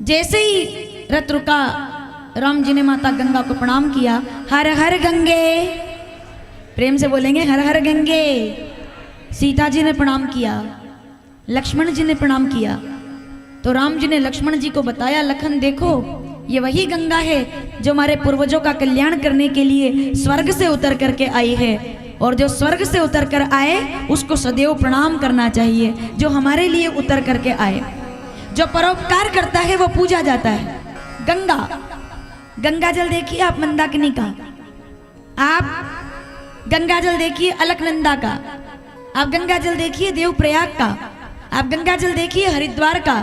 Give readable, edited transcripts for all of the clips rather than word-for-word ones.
जैसे ही रथ रुका, राम जी ने माता गंगा को प्रणाम किया। हर हर गंगे, प्रेम से बोलेंगे हर हर गंगे। सीता जी ने प्रणाम किया, लक्ष्मण जी ने प्रणाम किया। तो राम जी ने लक्ष्मण जी को बताया, लखन देखो ये वही गंगा है जो हमारे पूर्वजों का कल्याण करने के लिए स्वर्ग से उतर करके आई है, और जो स्वर्ग से उतर कर आए उसको सदैव प्रणाम करना चाहिए। जो हमारे लिए उतर करके आए, जो परोपकार करता है वो पूजा जाता है। गंगा, गंगा जल देखिए आप मंदाकिनी का, आप गंगा जल देखिए अलकनंदा का, आप गंगा जल देखिए देवप्रयाग का, आप गंगा जल देखिए हरिद्वार का,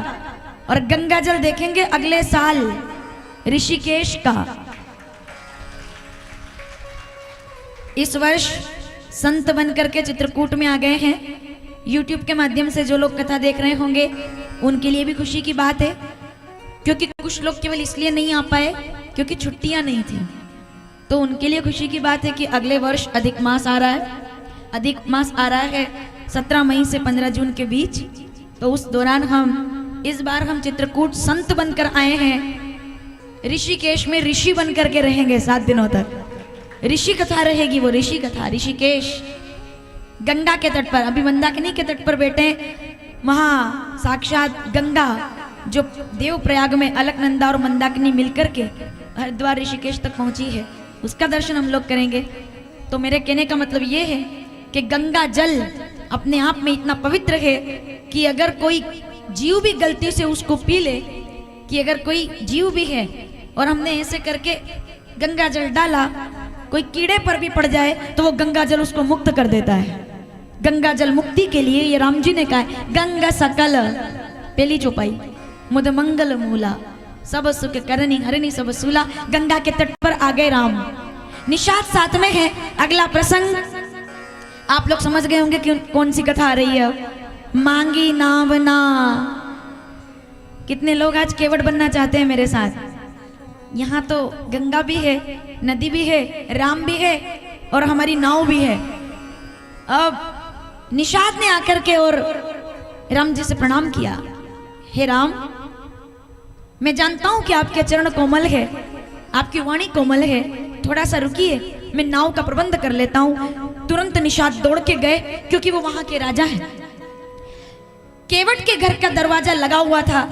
और गंगा जल देखेंगे अगले साल ऋषिकेश का। इस वर्ष संत बनकर के चित्रकूट में आ गए हैं। YouTube के माध्यम से जो लोग कथा देख रहे होंगे उनके लिए भी खुशी की बात है, क्योंकि कुछ लोग केवल इसलिए नहीं आ पाए क्योंकि छुट्टियां नहीं थी। तो उनके लिए खुशी की बात है कि अगले वर्ष अधिक मास आ रहा है। अधिक मास आ रहा है 17 मई से 15 जून के बीच। तो उस दौरान इस बार हम चित्रकूट संत बनकर आए हैं। ऋषिकेश में ऋषि बनकर के रहेंगे 7 दिनों तक। ऋषि कथा रहेगी, वो ऋषि कथा ऋषिकेश गंगा के तट पर। अभी मंदाकिनी के तट पर बैठे, वहाँ साक्षात गंगा जो देवप्रयाग में अलकनंदा और मंदाकिनी मिलकर के हरिद्वार ऋषिकेश तक पहुंची है, उसका दर्शन हम लोग करेंगे। तो मेरे कहने का मतलब ये है कि गंगा जल अपने आप में इतना पवित्र है कि अगर कोई जीव भी गलती से उसको पी ले, कि अगर कोई जीव भी है और हमने ऐसे करके गंगा जल डाला, कोई कीड़े पर भी पड़ जाए तो वो गंगा जल उसको मुक्त कर देता है। गंगा जल मुक्ति के लिए ये राम जी ने कहा है, गंगा सकल पहली चौपाई मुद मंगल मूला सब सुख करनी हरनी सब सूला। गंगा के तट पर आ गए राम। निषाद साथ में है। अगला प्रसंग आप लोग समझ गए होंगे कि कौन सी कथा आ रही है। मांगी नावना। कितने लोग आज केवट बनना चाहते हैं मेरे साथ? यहाँ तो गंगा भी है, नदी भी है, राम भी है और हमारी नाव भी है। अब निषाद ने आकर के और राम जी से प्रणाम किया, हे राम, मैं जानता हूं कि आपके चरण कोमल है, आपकी वाणी कोमल है, थोड़ा सा रुकिए, मैं नाव का प्रबंध कर लेता हूं। तुरंत निषाद दौड़ के गए, क्योंकि वो वहां के राजा हैं। केवट के घर का दरवाजा लगा हुआ था,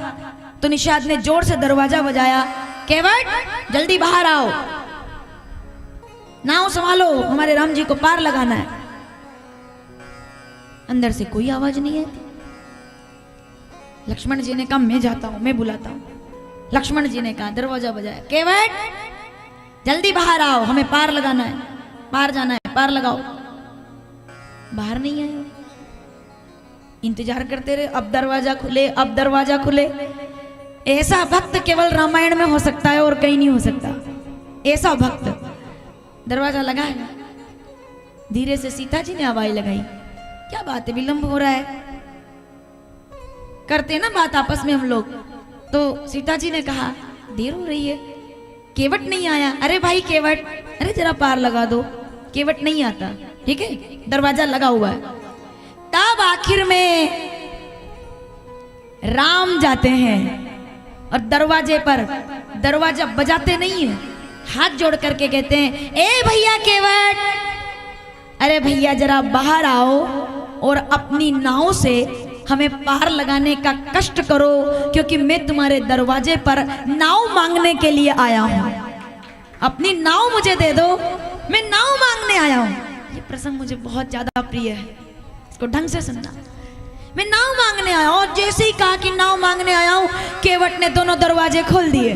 तो निषाद ने जोर से दरवाजा बजाया, केवट जल्दी बाहर आओ, नाव संभालो, हमारे राम जी को पार लगाना है। अंदर से कोई आवाज नहीं है। लक्ष्मण जी ने कहा, मैं जाता हूं, मैं बुलाता हूं। लक्ष्मण जी ने कहा, दरवाजा बजाया, केवट जल्दी बाहर आओ, हमें पार लगाना है, पार जाना है, पार लगाओ। बाहर नहीं आए। इंतजार करते रहे, अब दरवाजा खुले, अब दरवाजा खुले। ऐसा भक्त केवल रामायण में हो सकता है और कहीं नहीं हो सकता। ऐसा भक्त। दरवाजा लगा है। धीरे से सीता जी ने आवाज लगाई, क्या बात है, विलंब हो रहा है? करते ना बात आपस में हम लोग। तो सीता जी ने कहा, देर हो रही है, केवट नहीं आया। अरे भाई केवट, अरे जरा पार लगा दो। केवट नहीं आता, ठीक है, दरवाजा लगा हुआ है। तब आखिर में राम जाते हैं और दरवाजे पर, दरवाजा बजाते नहीं है, हाथ जोड़ करके कहते हैं, ए भैया केवट, अरे भैया जरा बाहर आओ और अपनी नाव से हमें पार लगाने का कष्ट करो, क्योंकि मैं तुम्हारे दरवाजे पर नाव मांगने के लिए आया हूं। अपनी नाव मुझे दे दो, मैं नाव मांगने आया हूं। ये प्रसंग मुझे बहुत ज्यादा प्रिय है, इसको ढंग से सुनना। मैं नाव मांगने आया हूं, और जैसे ही कहा कि नाव मांगने आया हूं, केवट ने दोनों दरवाजे खोल दिए।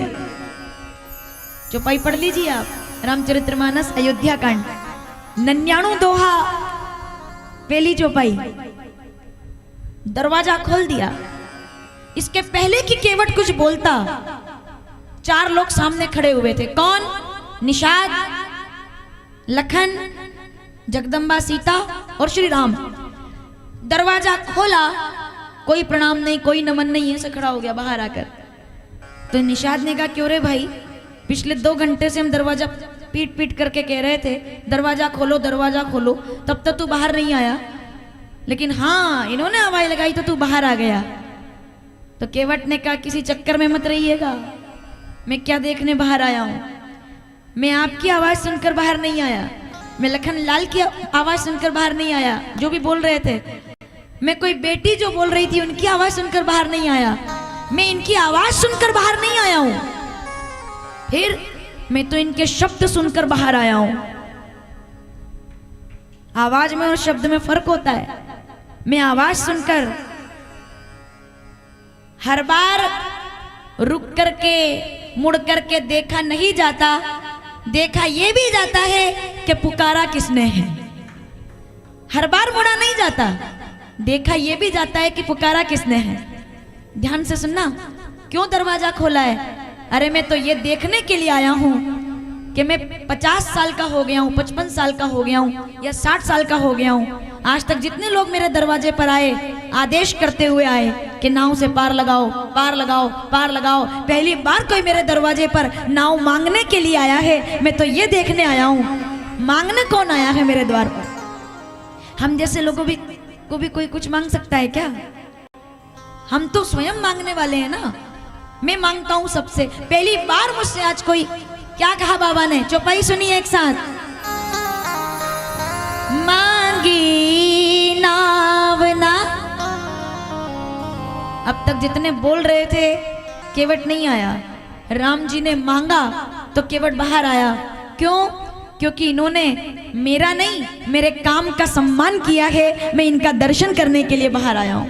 चौपाई पढ़ लीजिए आप, रामचरितमानस अयोध्या कांड 99 दोहा, पहली चौपाई। दरवाजा खोल दिया। इसके पहले कि केवट कुछ बोलता, 4 लोग सामने खड़े हुए थे। कौन? निषाद, लखन, जगदम्बा सीता और श्री राम। दरवाजा खोला, कोई प्रणाम नहीं, कोई नमन नहीं, ऐसे खड़ा हो गया बाहर आकर। तो निषाद ने कहा, क्यों रे भाई, पिछले 2 घंटे से हम दरवाजा पीट पीट करके कह रहे थे दरवाजा खोलो, दरवाजा खोलो, तब तक तू बाहर नहीं आया, लेकिन हाँ इन्होंने आवाज लगाई तो तू बाहर आ गया। तो केवट ने कहा किसी चक्कर में मत रहिएगा, मैं क्या देखने बाहर आया हूं। मैं आपकी आवाज सुनकर बाहर नहीं आया, मैं लखन लाल की आवाज सुनकर बाहर नहीं आया जो भी बोल रहे थे, मैं कोई बेटी जो बोल रही थी उनकी आवाज सुनकर बाहर नहीं आया, मैं इनकी आवाज सुनकर बाहर नहीं आया हूं, फिर मैं तो इनके शब्द सुनकर बाहर आया हूं। आवाज में और शब्द में फर्क होता है। मैं आवाज सुनकर हर बार रुक करके मुड़ करके देखा नहीं जाता, देखा ये भी जाता है कि पुकारा किसने है। हर बार मुड़ा नहीं जाता, देखा ये भी जाता है कि पुकारा किसने है। ध्यान से सुनना, क्यों दरवाजा खोला है? अरे मैं तो ये देखने के लिए आया हूं कि मैं 50 साल का हो गया हूं, 55 साल का हो गया हूं या 60 साल का हो गया हूं, आज तक जितने लोग मेरे दरवाजे पर आए आदेश करते हुए आए कि नाव से पार लगाओ, पार लगाओ, पार लगाओ, पहली बार कोई मेरे दरवाजे पर नाव मांगने के लिए आया है। मैं तो ये देखने आया हूं, मांगने कौन आया है मेरे द्वार पर? हम जैसे लोगों को भी कोई कुछ मांग सकता है क्या? हम तो स्वयं मांगने वाले हैं ना। मैं मांगता हूं सबसे, पहली बार मुझसे आज कोई, क्या कहा बाबा ने? चौपाई सुनिए एक साथ। मांगी नावना। अब तक जितने बोल रहे थे केवट नहीं आया, राम जी ने मांगा तो केवट बाहर आया। क्यों? क्योंकि इन्होंने मेरा नहीं मेरे काम का सम्मान किया है, मैं इनका दर्शन करने के लिए बाहर आया हूं।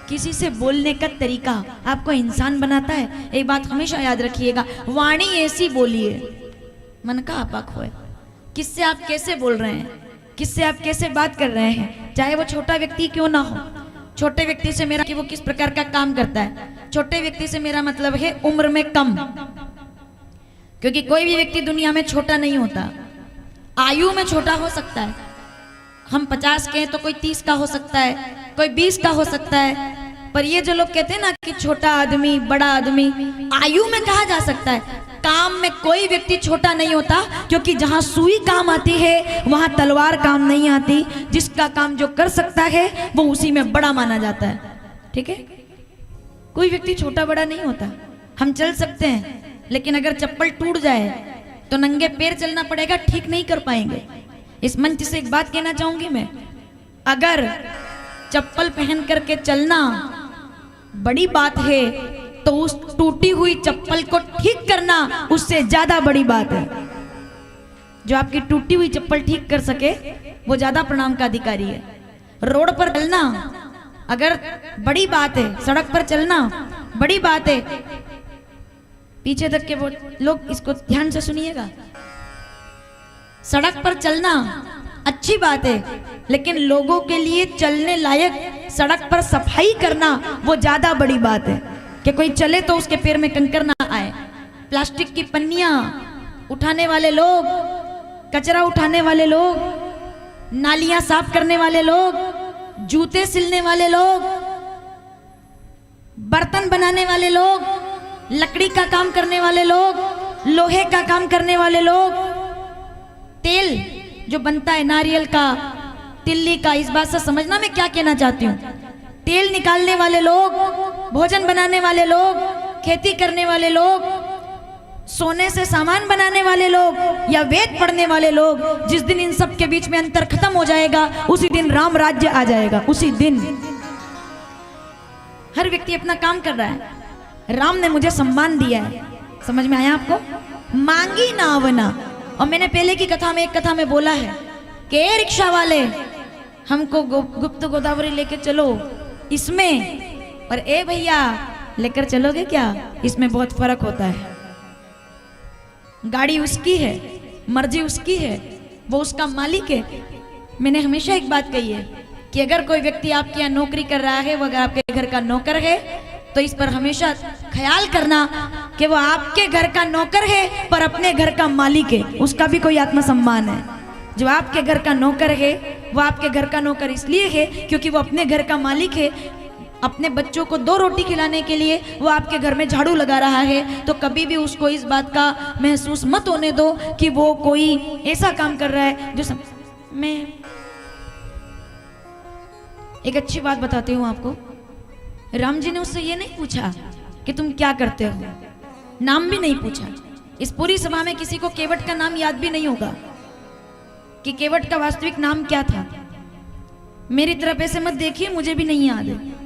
किसी से बोलने का तरीका आपको इंसान बनाता है। एक बात हमेशा याद रखिएगा, वाणी ऐसी बोलिए मन का आपा खोए। किससे आप कैसे बोल रहे हैं, किससे आप कैसे बात कर रहे हैं, चाहे वो छोटा व्यक्ति क्यों ना हो। छोटे व्यक्ति से मेरा कि वो किस प्रकार का काम करता है, छोटे व्यक्ति से मेरा मतलब है उम्र में कम, क्योंकि कोई भी व्यक्ति दुनिया में छोटा नहीं होता। आयु में छोटा हो सकता है, हम 50 के हैं तो कोई 30 का हो सकता है, कोई 20 का हो सकता है, पर ये जो लोग कहते हैं ना कि छोटा आदमी बड़ा आदमी, आयु में कहा जा सकता है। काम में कोई व्यक्ति छोटा नहीं होता, क्योंकि जहां सुई काम आती है वहां तलवार काम नहीं आती। जिसका काम जो कर सकता है वो उसी में बड़ा माना जाता है। ठीक है, कोई व्यक्ति छोटा बड़ा नहीं होता। हम चल सकते हैं, लेकिन अगर चप्पल टूट जाए तो नंगे पैर चलना पड़ेगा, ठीक नहीं कर पाएंगे। इस मंच से एक बात कहना चाहूंगी मैं, अगर चप्पल पहन करके चलना बड़ी बात है तो उस टूटी हुई चप्पल को ठीक करना उससे ज्यादा बड़ी बात है। जो आपकी टूटी हुई चप्पल ठीक कर सके वो ज्यादा प्रणाम का अधिकारी है। रोड पर चलना अगर बड़ी बात है, सड़क पर चलना बड़ी बात है। पीछे तक के वो लोग इसको ध्यान से सुनिएगा। सड़क पर चलना अच्छी बात है, लेकिन लोगों के लिए चलने लायक सड़क पर सफाई करना वो ज्यादा बड़ी बात है कि कोई चले तो उसके पैर में कंकर ना आए। प्लास्टिक की पन्नियां उठाने वाले लोग, कचरा उठाने वाले लोग, नालियां साफ करने वाले लोग, जूते सिलने वाले लोग, बर्तन बनाने वाले लोग, लकड़ी का काम करने वाले लोग, लोहे का काम करने वाले लोग, तेल जो बनता है नारियल का, तिल्ली का, इस बात से समझना मैं क्या कहना चाहती हूँ। तेल निकालने वाले लोग, भोजन बनाने वाले लोग, खेती करने वाले लोग, सोने से सामान बनाने वाले लोग या वेद पढ़ने वाले लोग, जिस दिन इन सब के बीच में अंतर खत्म हो जाएगा उसी दिन राम राज्य आ जाएगा। उसी दिन हर व्यक्ति अपना काम कर रहा है। राम ने मुझे सम्मान दिया है, समझ में आया आपको? मांगी नावना। और मैंने पहले की कथा में, एक कथा में बोला है कि ए रिक्शा वाले हमको गुप्त गोदावरी लेके चलो इसमें, और ए भैया लेकर चलोगे क्या, इसमें बहुत फर्क होता है। गाड़ी उसकी है, मर्जी उसकी है, वो उसका मालिक है। मैंने हमेशा एक बात कही है कि अगर कोई व्यक्ति आपके यहाँ नौकरी कर रहा है, वो अगर आपके घर का नौकर है तो इस पर हमेशा ख्याल करना कि वो आपके घर का नौकर है पर अपने घर का मालिक है, उसका भी कोई आत्मसम्मान है। जो आपके घर का नौकर है वो आपके घर का नौकर इसलिए है क्योंकि वो अपने घर का मालिक है। अपने बच्चों को 2 रोटी खिलाने के लिए वो आपके घर में झाड़ू लगा रहा है, तो कभी भी उसको इस बात का महसूस मत होने दो कि वो कोई ऐसा काम कर रहा है जो मैं एक अच्छी बात बताती हूँ आपको। राम जी ने उससे ये नहीं पूछा कि तुम क्या करते हो, नाम भी नहीं पूछा। इस पूरी सभा में किसी को केवट का नाम याद भी नहीं होगा कि केवट का वास्तविक नाम क्या था। मेरी तरफ ऐसे मत देखिए, मुझे भी नहीं याद है।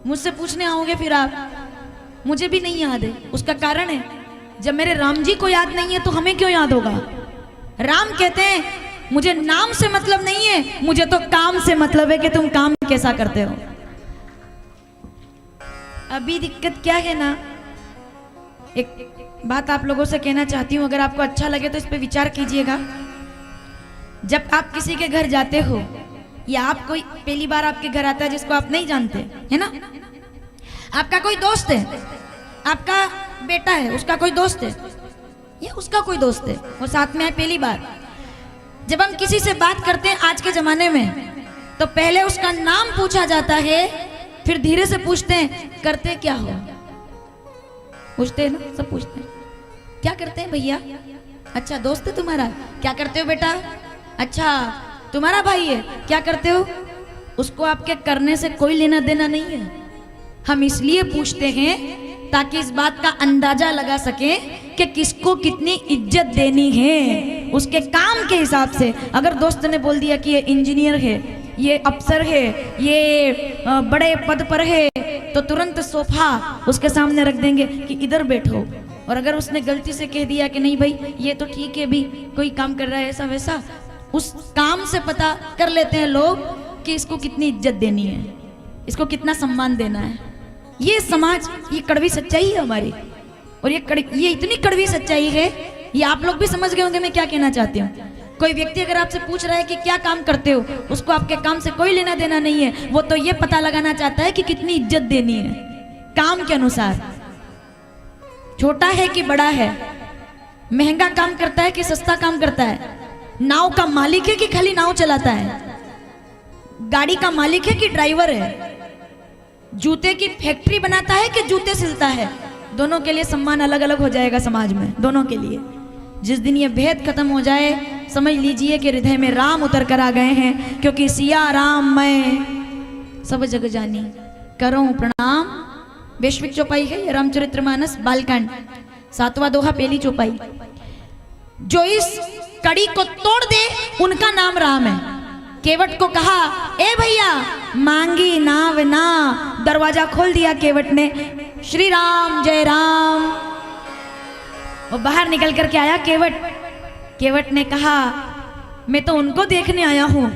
मुझसे पूछने आओगे फिर आप, मुझे भी नहीं याद है। उसका कारण है, जब मेरे राम जी को याद नहीं है तो हमें क्यों याद होगा। राम कहते हैं मुझे नाम से मतलब नहीं है, मुझे तो काम से मतलब है कि तुम काम कैसा करते हो। अभी दिक्कत क्या है ना, एक बात आप लोगों से कहना चाहती हूं, अगर आपको अच्छा लगे तो इस पे विचार कीजिएगा। जब आप किसी के घर जाते हो या आप कोई पहली बार आपके घर आता है जिसको आप नहीं जानते, है ना, आपका कोई दोस्त है, आपका बेटा है, उसका कोई दोस्त है या उसका कोई दोस्त है, वो साथ में है पहली बार। जब हम किसी से बात करते हैं आज के जमाने में, तो पहले उसका नाम पूछा जाता है, फिर धीरे से पूछते हैं करते क्या हो। पूछते हैं ना, सब पूछते हैं क्या करते हैं भैया, अच्छा दोस्त है तुम्हारा, क्या करते हो बेटा, अच्छा तुम्हारा भाई है, क्या करते हो। उसको आपके करने से कोई लेना देना नहीं है। हम इसलिए पूछते हैं ताकि इस बात का अंदाजा लगा सके कि किसको कितनी इज्जत देनी है उसके काम के हिसाब से। अगर दोस्त ने बोल दिया कि ये इंजीनियर है, ये अफसर है, ये बड़े पद पर है, तो तुरंत सोफा उसके सामने रख देंगे कि इधर बैठो। और अगर उसने गलती से कह दिया कि नहीं भाई ये तो ठीक है, भी कोई काम कर रहा है ऐसा वैसा, उस काम से पता कर लेते हैं लोग कि इसको कितनी इज्जत देनी है, इसको कितना सम्मान देना है। ये समाज, ये कड़वी सच्चाई है हमारी, और ये इतनी कड़वी सच्चाई है, ये आप लोग भी समझ गए होंगे मैं क्या कहना चाहती हूँ। कोई व्यक्ति अगर आपसे पूछ रहा है कि क्या काम करते हो, उसको आपके काम से कोई लेना देना नहीं है, वो तो ये पता लगाना चाहता है कि कितनी इज्जत देनी है काम के अनुसार। छोटा है कि बड़ा है, महंगा काम करता है कि सस्ता काम करता है, नाव का मालिक है कि खाली नाव चलाता है, गाड़ी का मालिक है कि ड्राइवर है, जूते की फैक्ट्री बनाता है कि जूते सिलता है। दोनों के लिए सम्मान अलग अलग हो जाएगा समाज में, दोनों के लिए। जिस दिन ये भेद खत्म हो जाए, समझ लीजिए कि हृदय में राम उतर कर आ गए हैं, क्योंकि सिया राम मैं सब जग जानी करो प्रणाम। वैश्विक चौपाई है ये रामचरितमानस बालकांड 7वां दोहा पहली चौपाई। जो इस कड़ी को तोड़ दे उनका नाम राम है। केवट को कहा ए भैया मांगी नाव ना, दरवाजा खोल दिया केवट ने, श्री राम जय राम। वो बाहर निकल करके आया केवट। केवट ने कहा मैं तो उनको देखने आया हूं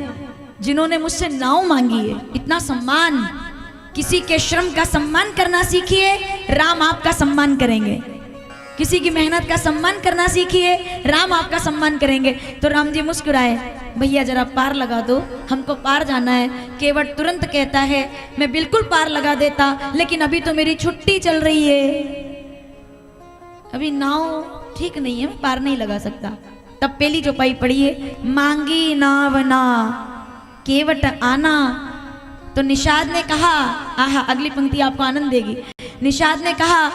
जिन्होंने मुझसे नाव मांगी है। इतना सम्मान, किसी के श्रम का सम्मान करना सीखिए, राम आपका सम्मान करेंगे। किसी की मेहनत का सम्मान करना सीखिए, राम आपका सम्मान करेंगे। तो राम जी मुस्कुराए, भैया जरा पार लगा दो, हमको पार जाना है। केवट तुरंत कहता है मैं बिल्कुल पार लगा देता, लेकिन अभी तो मेरी छुट्टी चल रही है, अभी नाव ठीक नहीं है, मैं पार नहीं लगा सकता। तब पहली चौपाई पढ़ी है, मांगी नाव ना केवट आना। तो निषाद ने कहा, आहा अगली पंक्ति आपको आनंद देगी। निषाद ने कहा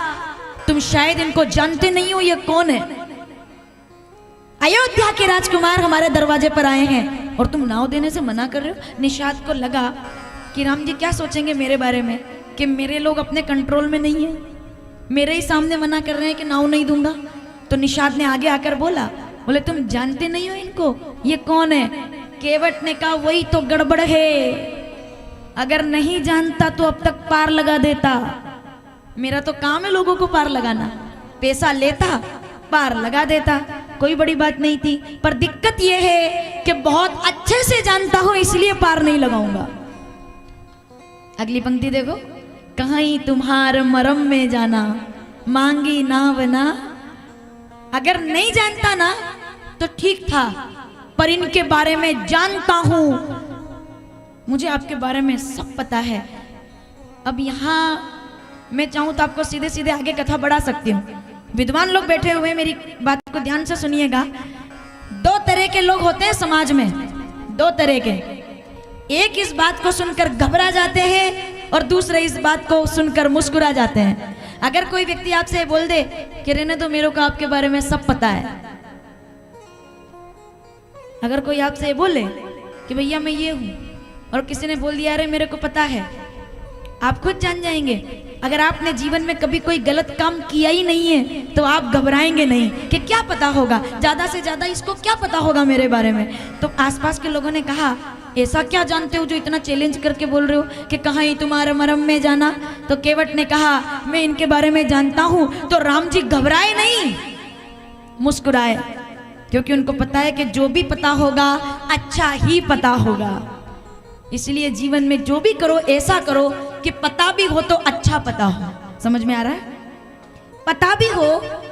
तुम शायद इनको जानते नहीं हो, ये कौन है। अयोध्या के राजकुमार हमारे दरवाजे पर आए हैं और तुम नाव देने से मना कर रहे हो। निषाद को लगा कि राम जी क्या सोचेंगे मेरे बारे में, कि मेरे लोग अपने कंट्रोल में नहीं है, मेरे ही सामने मना कर रहे हैं कि नाव नहीं दूंगा। तो निषाद ने आगे आकर बोला, बोले तुम जानते नहीं हो इनको, ये कौन है। केवट ने कहा वही तो गड़बड़ है, अगर नहीं जानता तो अब तक पार लगा देता। मेरा तो काम है लोगों को पार लगाना, पैसा लेता पार लगा देता, कोई बड़ी बात नहीं थी। पर दिक्कत यह है कि बहुत अच्छे से जानता हूं इसलिए पार नहीं लगाऊंगा। अगली पंक्ति देखो, कहीं तुम्हार मरम में जाना मांगी नाव ना। अगर नहीं जानता ना तो ठीक था, पर इनके बारे में जानता हूं, मुझे आपके बारे में सब पता है। अब यहां मैं चाहूं तो आपको सीधे सीधे आगे कथा बढ़ा सकती हूँ। विद्वान लोग बैठे हुए मेरी बात को ध्यान से सुनिएगा। दो तरह के लोग होते हैं समाज में, दो तरह के। एक इस बात को सुनकर घबरा जाते हैं और दूसरे इस बात को सुनकर मुस्कुरा जाते हैं। अगर कोई व्यक्ति आपसे बोल दे कि रहने दो मेरे को आपके बारे में सब पता है, अगर कोई आपसे बोले कि भैया मैं ये हूं, और किसी ने बोल दिया अरे मेरे को पता है, आप खुद जान जाएंगे। अगर आपने जीवन में कभी कोई गलत काम किया ही नहीं है तो आप घबराएंगे नहीं कि क्या पता होगा, ज्यादा से ज्यादा इसको क्या पता होगा मेरे बारे में। तो आसपास के लोगों ने कहा ऐसा क्या जानते हो जो इतना चैलेंज करके बोल रहे हो कि कहाँ ही तुम्हारे मरम में जाना। तो केवट ने कहा मैं इनके बारे में जानता हूं। तो राम जी घबराए नहीं, मुस्कुराए, क्योंकि उनको पता है कि जो भी पता होगा अच्छा ही पता होगा। इसलिए जीवन में जो भी करो ऐसा करो कि पता भी हो तो अच्छा पता हो। समझ में आ रहा है? पता भी हो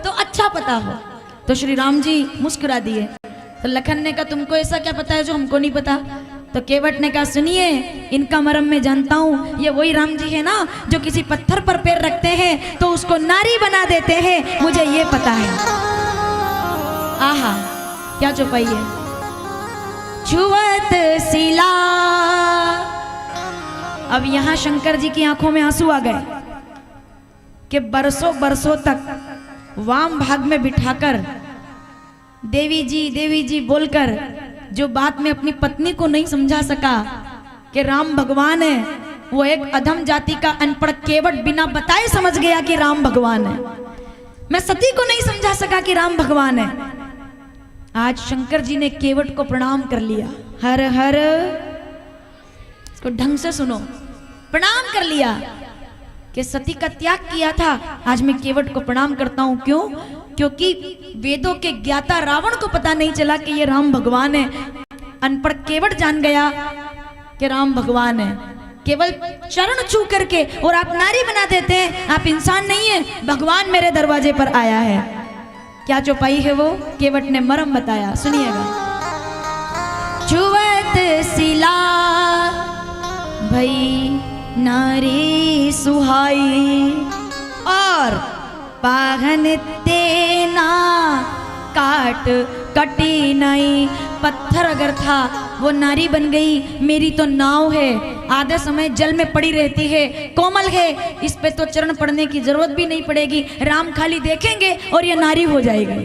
तो अच्छा पता हो। तो श्री राम जी मुस्कुरा दिए। तो लखन ने कहा तुमको ऐसा क्या पता है जो हमको नहीं पता? तो केवट ने कहा सुनिए इनका मरम मैं जानता हूँ, ये वही राम जी है ना जो किसी पत्थर पर पैर रखते हैं तो उसको नारी बना देते हैं, मुझे ये पता है। आहा क्या चौपाई है। छुअत सिला। अब यहां शंकर जी की आंखों में आंसू आ गए कि बरसों बरसों तक वाम भाग में बिठाकर देवी जी बोलकर जो बात में अपनी पत्नी को नहीं समझा सका कि राम भगवान है, वो एक अधम जाति का अनपढ़ केवट बिना बताए समझ गया कि राम भगवान है। मैं सती को नहीं समझा सका कि राम भगवान है। आज शंकर जी ने केवट को प्रणाम कर लिया। हर हर, इसको ढंग से सुनो, प्रणाम कर लिया कि सती का त्याग किया था। आज मैं केवट को प्रणाम करता हूं। क्यों? क्योंकि वेदों के ज्ञाता रावण को पता नहीं चला कि ये राम भगवान है। अनपढ़ केवट जान गया कि राम भगवान है। केवल चरण छू करके और आप नारी बना देते हैं, आप इंसान नहीं है, भगवान मेरे दरवाजे पर आया है। क्या चौपाई है वो? केवट ने मरम बताया, सुनिएगा। छुअत सिला भई नारी सुहाई और पाहन तेना काट कटी नहीं। पत्थर अगर था वो नारी बन गई। मेरी तो नाव है, आधे समय जल में पड़ी रहती है, कोमल है, इस पे तो चरण पड़ने की जरूरत भी नहीं पड़ेगी। राम खाली देखेंगे और ये नारी हो जाएगी।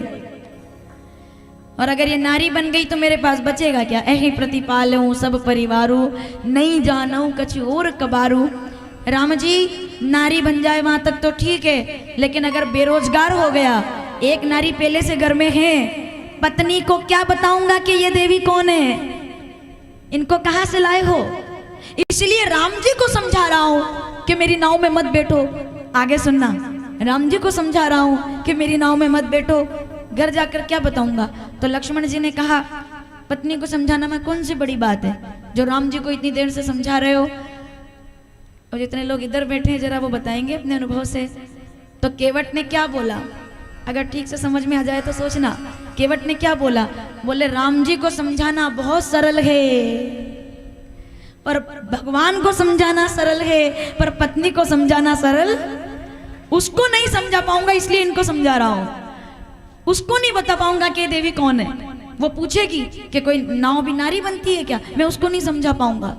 और अगर ये नारी बन गई तो मेरे पास बचेगा क्या? ऐही प्रतिपालूं सब परिवारू, नहीं जानूं कछु और कबारू। राम जी नारी बन जाए वहां तक तो ठीक है, लेकिन अगर बेरोजगार हो गया, एक नारी पहले से घर में है, पत्नी को क्या बताऊंगा कि ये देवी कौन है? इनको कहां से लाए हो? इसलिए राम जी को समझा रहा हूं कि मेरी नाव में मत बैठो। आगे सुनना, राम जी को समझा रहा हूं कि मेरी नाव में मत बैठो, घर जाकर क्या बताऊंगा। तो लक्ष्मण जी ने कहा पत्नी को समझाना में कौन सी बड़ी बात है जो राम जी को इतनी देर से समझा रहे हो। और जितने लोग इधर बैठे हैं जरा वो बताएंगे अपने अनुभव से। तो केवट ने क्या बोला, अगर ठीक से समझ में आ जाए तो सोचना। केवट ने क्या बोला? बोले राम जी को समझाना बहुत सरल है, पर भगवान को समझाना सरल है, पर पत्नी को समझाना सरल, उसको नहीं समझा पाऊंगा इसलिए इनको समझा रहा हूं। उसको नहीं बता पाऊंगा कि देवी कौन है। वो पूछेगी कि कोई नाव भी नारी बनती है क्या, मैं उसको नहीं समझा पाऊंगा।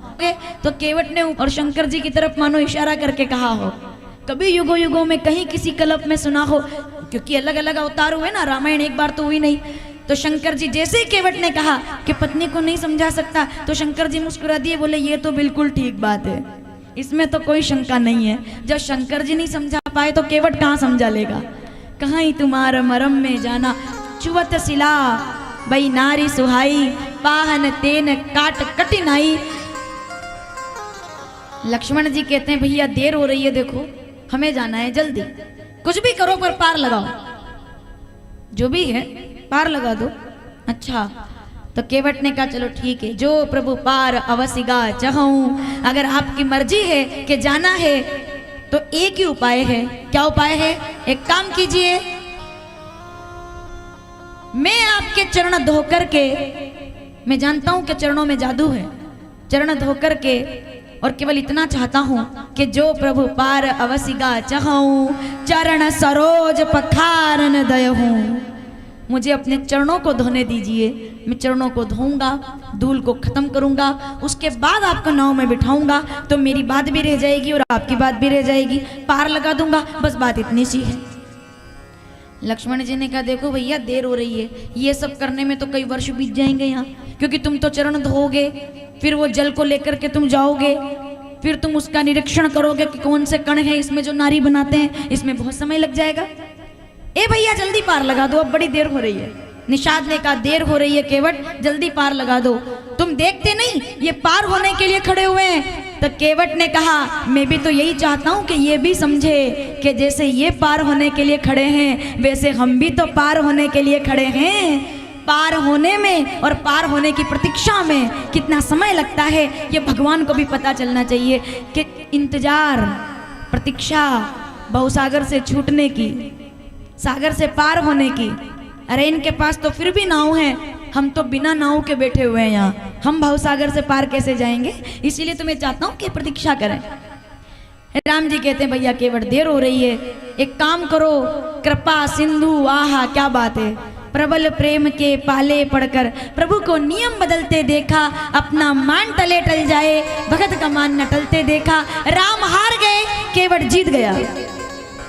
तो केवट ने और शंकर जी की तरफ मानो इशारा करके कहा हो, कभी युगों युगों में कहीं किसी कल्प में सुना हो, क्योंकि अलग अलग अवतार हुए ना, रामायण एक बार तो हुई नहीं। तो शंकर जी जैसे ही केवट ने कहा कि पत्नी को नहीं समझा सकता, तो शंकर जी मुस्कुरा दिए, बोले ये तो बिल्कुल ठीक बात है, इसमें तो कोई शंका नहीं है। जब शंकर जी नहीं समझा पाए तो केवट कहाँ समझा लेगा। कहाँ ही तुम्हारा मरम में जाना, छुअत सिला भई नारी सुहाई, पाहन तेन काट कटिनाई। लक्ष्मण जी कहते हैं भैया देर हो रही है, देखो हमें जाना है, जल्दी कुछ भी करो पर पार लगाओ, जो भी है पार लगा दो। अच्छा, तो केवट ने कहा चलो ठीक है, जो प्रभु पार अवसिगा चाहूं, अगर आपकी मर्जी है कि जाना है तो एक ही उपाय है। क्या उपाय है? एक काम कीजिए, मैं आपके चरण धोकर के, मैं जानता हूं कि चरणों में जादू है, चरण धोकर के और केवल इतना चाहता हूं कि जो प्रभु पार अवसिगा चाहूं, चरण सरोज पखारन दयहूं। मुझे अपने चरणों को धोने दीजिए, मैं चरणों को धोऊंगा, धूल को खत्म करूंगा, उसके बाद आपको नाव में बिठाऊंगा, तो मेरी बात भी रह जाएगी और आपकी बात भी रह जाएगी, पार लगा दूंगा, बस बात इतनी सी है। लक्ष्मण जी ने कहा देखो भैया देर हो रही है, ये सब करने में तो कई वर्ष बीत जाएंगे यहाँ, क्योंकि तुम तो चरण धोओगे, फिर वो जल को लेकर के तुम जाओगे, फिर तुम उसका निरीक्षण करोगे कि कौन से कण है इसमें जो नारी बनाते हैं, इसमें बहुत समय लग जाएगा। ए भैया जल्दी पार लगा दो, अब बड़ी देर हो रही है। निषाद ने कहा देर हो रही है केवट, जल्दी पार लगा दो, तुम देखते नहीं ये पार होने के लिए खड़े हुए हैं। तो केवट ने कहा मैं भी तो यही चाहता हूं कि ये भी समझे कि जैसे ये पार होने के लिए खड़े हैं वैसे हम भी तो पार होने के लिए खड़े हैं। पार होने में और पार होने की प्रतीक्षा में कितना समय लगता है ये भगवान को भी पता चलना चाहिए कि इंतजार, प्रतीक्षा बहुसागर से छूटने की, सागर से पार होने की। अरे इनके पास तो फिर भी नाव है, हम तो बिना नाव के बैठे हुए हैं यहाँ, हम भवसागर से पार कैसे जाएंगे? इसीलिए तो मैं चाहता हूँ कि प्रतीक्षा करें। राम जी कहते हैं भैया केवट देर हो रही है, एक काम करो, कृपा सिंधु आहा क्या बात है, प्रबल प्रेम के पाले पड़कर प्रभु को नियम बदलते देखा, अपना मान टले टल जाए भगत का मान न टलते देखा। राम हार गए, केवट जीत गया।